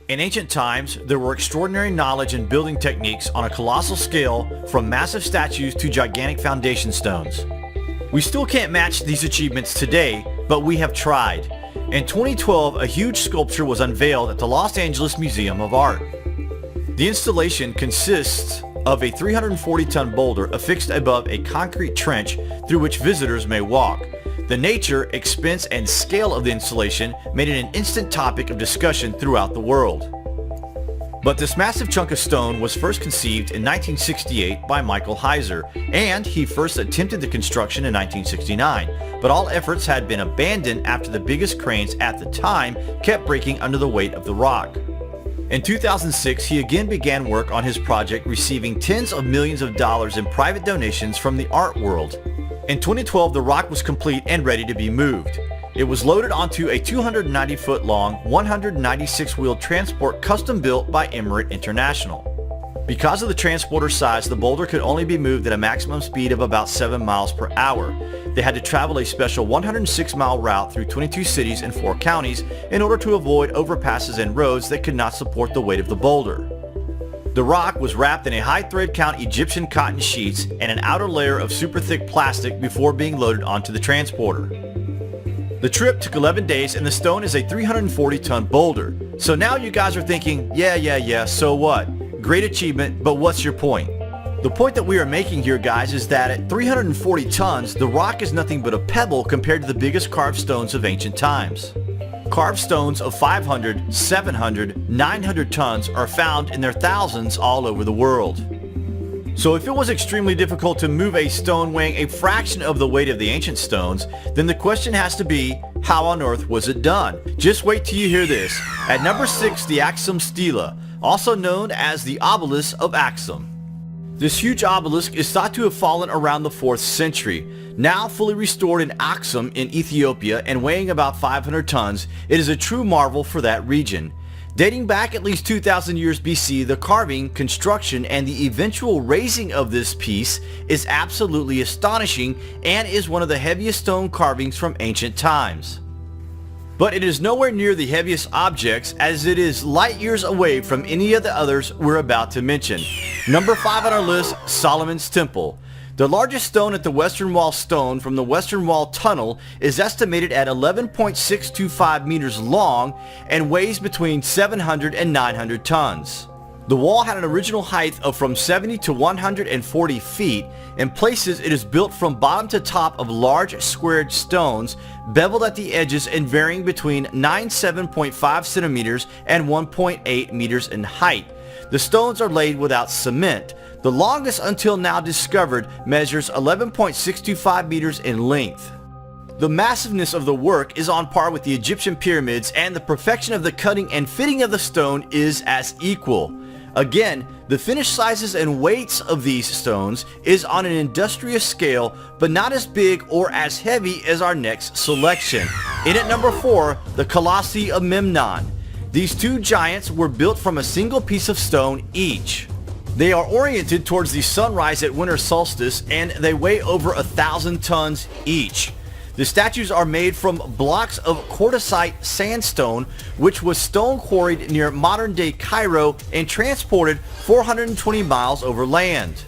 In ancient times, there were extraordinary knowledge and building techniques on a colossal scale, from massive statues to gigantic foundation stones. We still can't match these achievements today, but we have tried. In 2012, a huge sculpture was unveiled at the Los Angeles Museum of Art. The installation consists of a 340-ton boulder affixed above a concrete trench through which visitors may walk. The nature, expense, and scale of the installation made it an instant topic of discussion throughout the world. But this massive chunk of stone was first conceived in 1968 by Michael Heiser, and he first attempted the construction in 1969, but all efforts had been abandoned after the biggest cranes at the time kept breaking under the weight of the rock. In 2006, he again began work on his project, receiving tens of millions of dollars in private donations from the art world. In 2012, the rock was complete and ready to be moved. It was loaded onto a 290-foot-long, 196-wheeled transport custom built by Emirate International. Because of the transporter size, the boulder could only be moved at a maximum speed of about 7 miles per hour. They had to travel a special 106-mile route through 22 cities and 4 counties in order to avoid overpasses and roads that could not support the weight of the boulder. The rock was wrapped in a high thread count Egyptian cotton sheets and an outer layer of super thick plastic before being loaded onto the transporter. The trip took 11 days and the stone is a 340-ton boulder. So now you guys are thinking, yeah, so what? Great achievement, but what's your point? The point that we are making here, guys, is that at 340 tons, the rock is nothing but a pebble compared to the biggest carved stones of ancient times. Carved stones of 500, 700, 900 tons are found in their thousands all over the world. So if it was extremely difficult to move a stone weighing a fraction of the weight of the ancient stones, then the question has to be, how on earth was it done? Just wait till you hear this. At number 6, the Axum Stela, also known as the Obelisk of Axum. This huge obelisk is thought to have fallen around the 4th century. Now fully restored in Axum in Ethiopia and weighing about 500 tons, it is a true marvel for that region. Dating back at least 2,000 years BC, the carving, construction, and the eventual raising of this piece is absolutely astonishing and is one of the heaviest stone carvings from ancient times. But it is nowhere near the heaviest objects, as it is light years away from any of the others we're about to mention. Number 5 on our list, Solomon's Temple. The largest stone at the Western Wall stone from the Western Wall Tunnel is estimated at 11.625 meters long and weighs between 700 and 900 tons. The wall had an original height of from 70 to 140 feet. In places, it is built from bottom to top of large squared stones, beveled at the edges and varying between 97.5 centimeters and 1.8 meters in height. The stones are laid without cement. The longest until now discovered measures 11.625 meters in length. The massiveness of the work is on par with the Egyptian pyramids, and the perfection of the cutting and fitting of the stone is as equal. Again, the finished sizes and weights of these stones is on an industrious scale, but not as big or as heavy as our next selection. In at number 4, the Colossi of Memnon. These two giants were built from a single piece of stone each. They are oriented towards the sunrise at winter solstice, and they weigh over 1,000 tons each. The statues are made from blocks of quartzite sandstone, which was stone quarried near modern-day Cairo and transported 420 miles over land.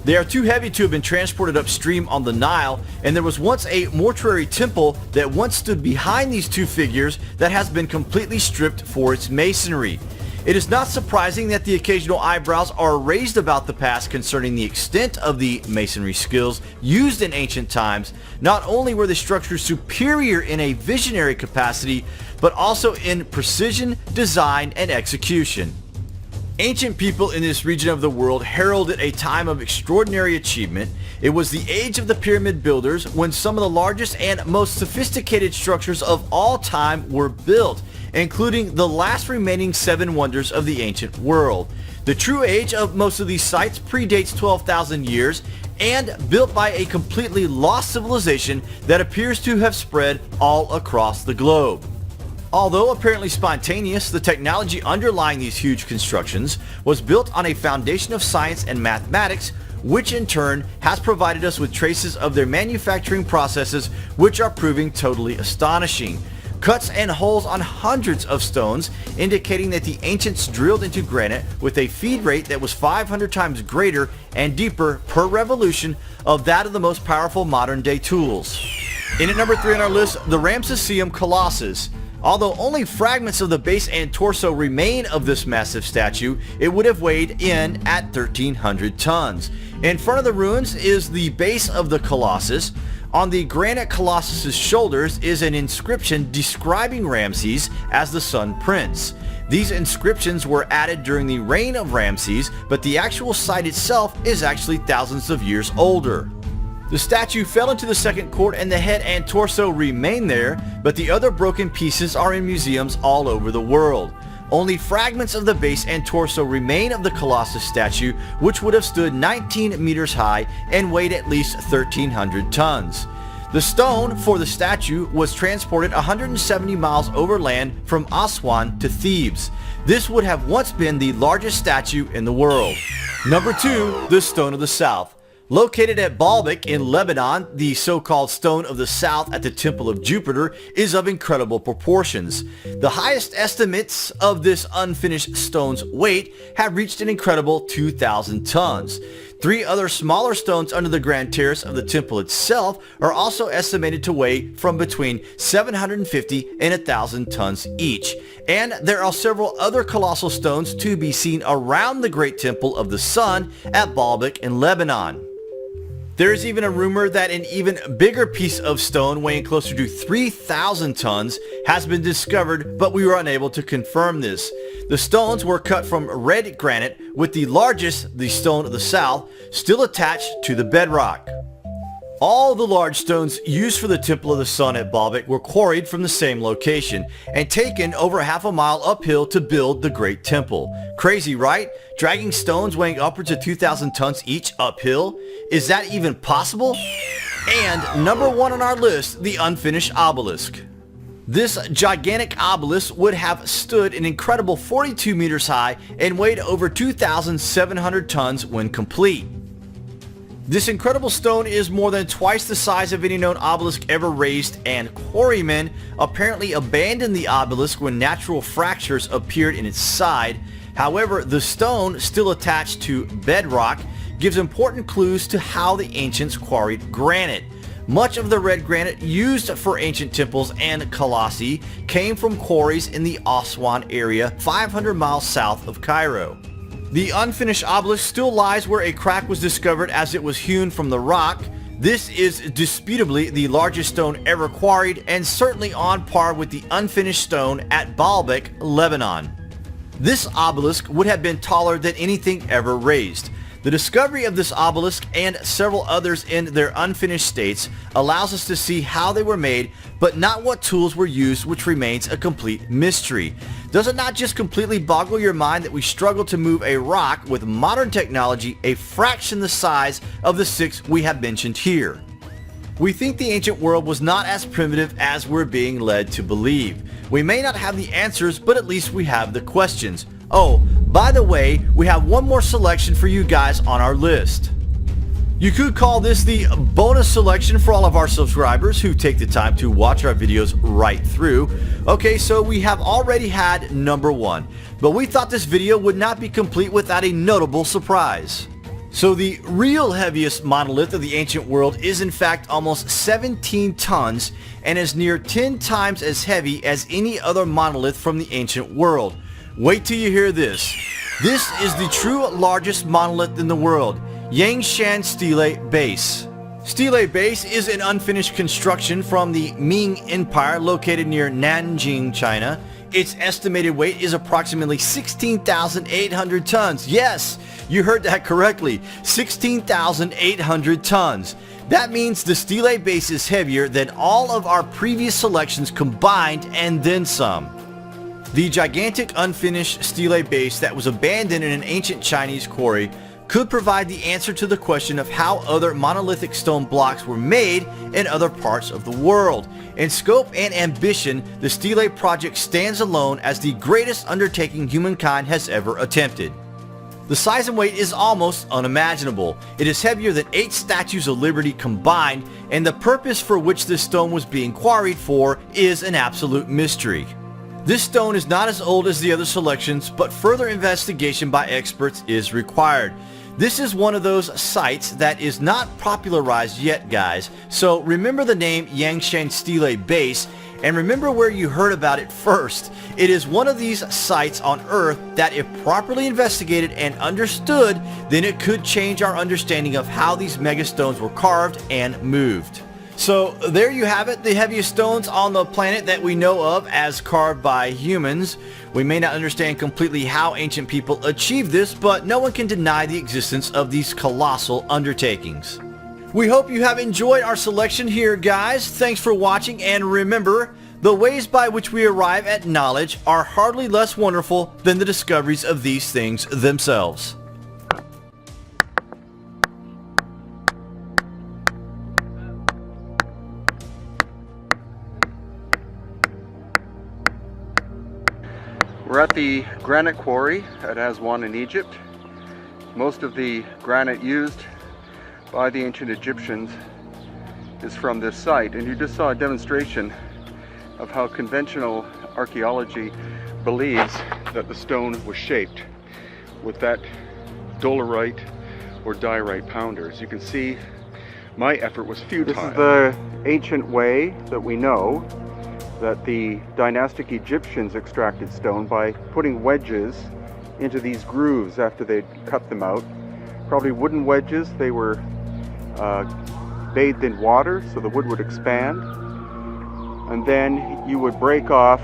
They are too heavy to have been transported upstream on the Nile, and there was once a mortuary temple that once stood behind these two figures that has been completely stripped for its masonry. It is not surprising that the occasional eyebrows are raised about the past concerning the extent of the masonry skills used in ancient times. Not only were the structures superior in a visionary capacity, but also in precision, design, and execution. Ancient people in this region of the world heralded a time of extraordinary achievement. It was the age of the pyramid builders, when some of the largest and most sophisticated structures of all time were built, including the last remaining 7 wonders of the ancient world. The true age of most of these sites predates 12,000 years and built by a completely lost civilization that appears to have spread all across the globe. Although apparently spontaneous, the technology underlying these huge constructions was built on a foundation of science and mathematics, which in turn has provided us with traces of their manufacturing processes, which are proving totally astonishing. cuts and holes on hundreds of stones, indicating that the ancients drilled into granite with a feed rate that was 500 times greater and deeper per revolution of that of the most powerful modern day tools. In at number 3 on our list, the Ramesseum Colossus. Although only fragments of the base and torso remain of this massive statue, it would have weighed in at 1,300 tons. In front of the ruins is the base of the Colossus. On the granite Colossus's shoulders is an inscription describing Ramses as the Sun Prince. These inscriptions were added during the reign of Ramses, but the actual site itself is actually thousands of years older. The statue fell into the second court and the head and torso remain there, but the other broken pieces are in museums all over the world. Only fragments of the base and torso remain of the Colossus statue, which would have stood 19 meters high and weighed at least 1,300 tons. The stone for the statue was transported 170 miles overland from Aswan to Thebes. This would have once been the largest statue in the world. Number 2, the Stone of the South. Located at Baalbek in Lebanon, the so-called Stone of the South at the Temple of Jupiter is of incredible proportions. The highest estimates of this unfinished stone's weight have reached an incredible 2,000 tons. 3 other smaller stones under the grand terrace of the temple itself are also estimated to weigh from between 750 and 1,000 tons each. And there are several other colossal stones to be seen around the Great Temple of the Sun at Baalbek in Lebanon. There is even a rumor that an even bigger piece of stone weighing closer to 3,000 tons has been discovered, but we were unable to confirm this. The stones were cut from red granite, with the largest, the Stone of the South, still attached to the bedrock. All the large stones used for the Temple of the Sun at Baalbek were quarried from the same location and taken over half a mile uphill to build the Great Temple. Crazy, right? Dragging stones weighing upwards of 2,000 tons each uphill? Is that even possible? And number 1 on our list, the unfinished obelisk. This gigantic obelisk would have stood an incredible 42 meters high and weighed over 2,700 tons when complete. This incredible stone is more than twice the size of any known obelisk ever raised, and quarrymen apparently abandoned the obelisk when natural fractures appeared in its side. However, the stone, still attached to bedrock, gives important clues to how the ancients quarried granite. Much of the red granite used for ancient temples and colossi came from quarries in the Aswan area 500 miles south of Cairo. The unfinished obelisk still lies where a crack was discovered as it was hewn from the rock. This is disputably the largest stone ever quarried and certainly on par with the unfinished stone at Baalbek, Lebanon. This obelisk would have been taller than anything ever raised. The discovery of this obelisk and several others in their unfinished states allows us to see how they were made, but not what tools were used, which remains a complete mystery. Does it not just completely boggle your mind that we struggle to move a rock with modern technology a fraction the size of the 6 we have mentioned here? We think the ancient world was not as primitive as we're being led to believe. We may not have the answers, but at least we have the questions. Oh, by the way, we have one more selection for you guys on our list. You could call this the bonus selection for all of our subscribers who take the time to watch our videos right through. Okay, so we have already had number 1, but we thought this video would not be complete without a notable surprise. So the real heaviest monolith of the ancient world is in fact almost 17 tons and is near 10 times as heavy as any other monolith from the ancient world. Wait till you hear this. This is the true largest monolith in the world, Yangshan Stele Base. Stele Base is an unfinished construction from the Ming Empire located near Nanjing, China. Its estimated weight is approximately 16,800 tons. Yes, you heard that correctly, 16,800 tons. That means the Stele Base is heavier than all of our previous selections combined and then some. The gigantic unfinished Stele Base that was abandoned in an ancient Chinese quarry could provide the answer to the question of how other monolithic stone blocks were made in other parts of the world. In scope and ambition, the Stele project stands alone as the greatest undertaking humankind has ever attempted. The size and weight is almost unimaginable. It is heavier than 8 statues of Liberty combined, and the purpose for which this stone was being quarried for is an absolute mystery. This stone is not as old as the other selections, but further investigation by experts is required. This is one of those sites that is not popularized yet, guys, so remember the name Yangshan Stele Base, and remember where you heard about it first. It is one of these sites on Earth that, if properly investigated and understood, then it could change our understanding of how these megastones were carved and moved. So there you have it, the heaviest stones on the planet that we know of as carved by humans. We may not understand completely how ancient people achieved this, but no one can deny the existence of these colossal undertakings. We hope you have enjoyed our selection here, guys. Thanks for watching, and remember, the ways by which we arrive at knowledge are hardly less wonderful than the discoveries of these things themselves. We're at the granite quarry at Aswan in Egypt. Most of the granite used by the ancient Egyptians is from this site, and you just saw a demonstration of how conventional archaeology believes that the stone was shaped with that dolerite or diorite pounder. As you can see, my effort was futile. This is the ancient way that we know that the dynastic Egyptians extracted stone, by putting wedges into these grooves after they'd cut them out. Probably wooden wedges. They were bathed in water so the wood would expand, and then you would break off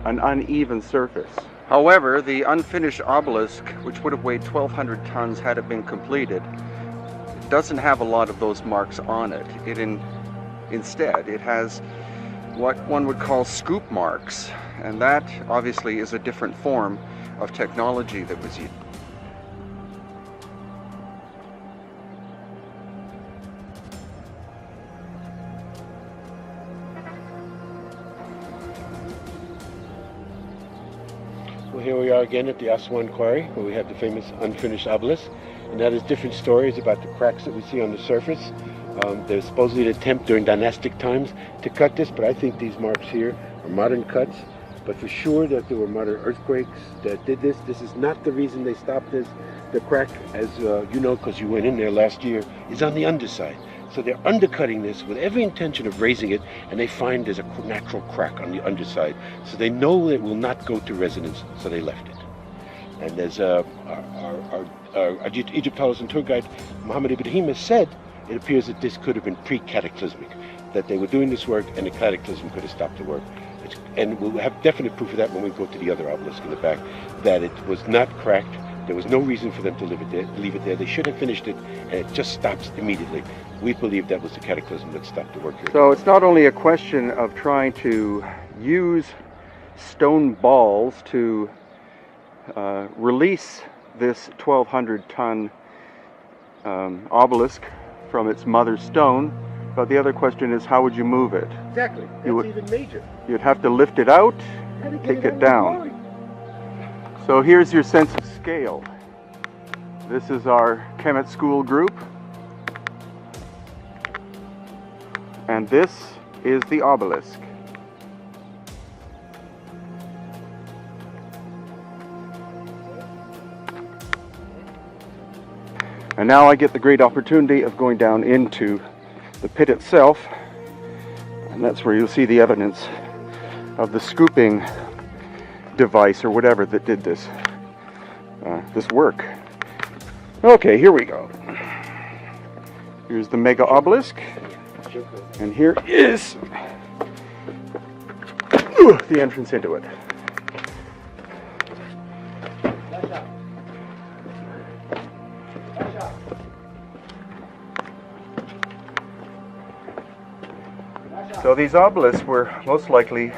an uneven surface. However, the unfinished obelisk, which would have weighed 1,200 tons had it been completed, doesn't have a lot of those marks on it. Instead, it has what one would call scoop marks, and that obviously is a different form of technology that was used. Well, here we are again at the Aswan Quarry, where we have the famous unfinished obelisk, and that is different stories about the cracks that we see on the surface. There's supposedly an attempt during dynastic times to cut this, but I think these marks here are modern cuts. But for sure that there were modern earthquakes that did this. This is not the reason they stopped this. The crack, as you know, because you went in there last year, is on the underside. So they're undercutting this with every intention of raising it, and they find there's a natural crack on the underside. So they know it will not go to resonance, so they left it. And as our Egyptologist and tour guide, Muhammad Ibrahim, has said, it appears that this could have been pre-cataclysmic, that they were doing this work and the cataclysm could have stopped the work. And we'll have definite proof of that when we go to the other obelisk in the back, that it was not cracked. There was no reason for them to leave it there. They should have finished it, and it just stops immediately. We believe that was the cataclysm that stopped the work here. So it's not only a question of trying to use stone balls to release this 1,200-ton obelisk from its mother stone, but the other question is, how would you move it? Exactly. That's even major. You'd have to lift it out, take it down. So here's your sense of scale. This is our Kemet School group, and this is the obelisk. And now I get the great opportunity of going down into the pit itself, and that's where you'll see the evidence of the scooping device or whatever that did this work. Okay, here we go. Here's the mega obelisk, and here is the entrance into it. So these obelisks were most likely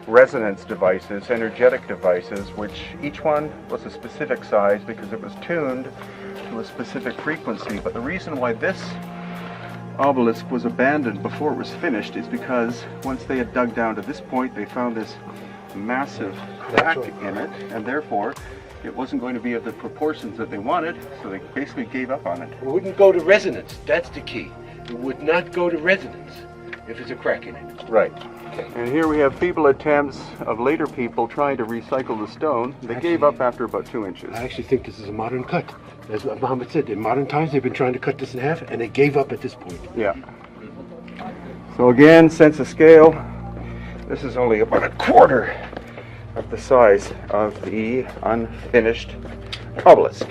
resonance devices, energetic devices, which each one was a specific size because it was tuned to a specific frequency. But the reason why this obelisk was abandoned before it was finished is because once they had dug down to this point, they found this massive crack in it, and therefore it wasn't going to be of the proportions that they wanted, so they basically gave up on it. It wouldn't go to resonance. That's the key. It would not go to resonance if there's a crack in it. Right. And here we have feeble attempts of later people trying to recycle the stone. They gave up after about 2 inches. I actually think this is a modern cut. As Muhammad said, in modern times they've been trying to cut this in half, and they gave up at this point. Yeah. So again, sense of scale, this is only about a quarter of the size of the unfinished obelisk.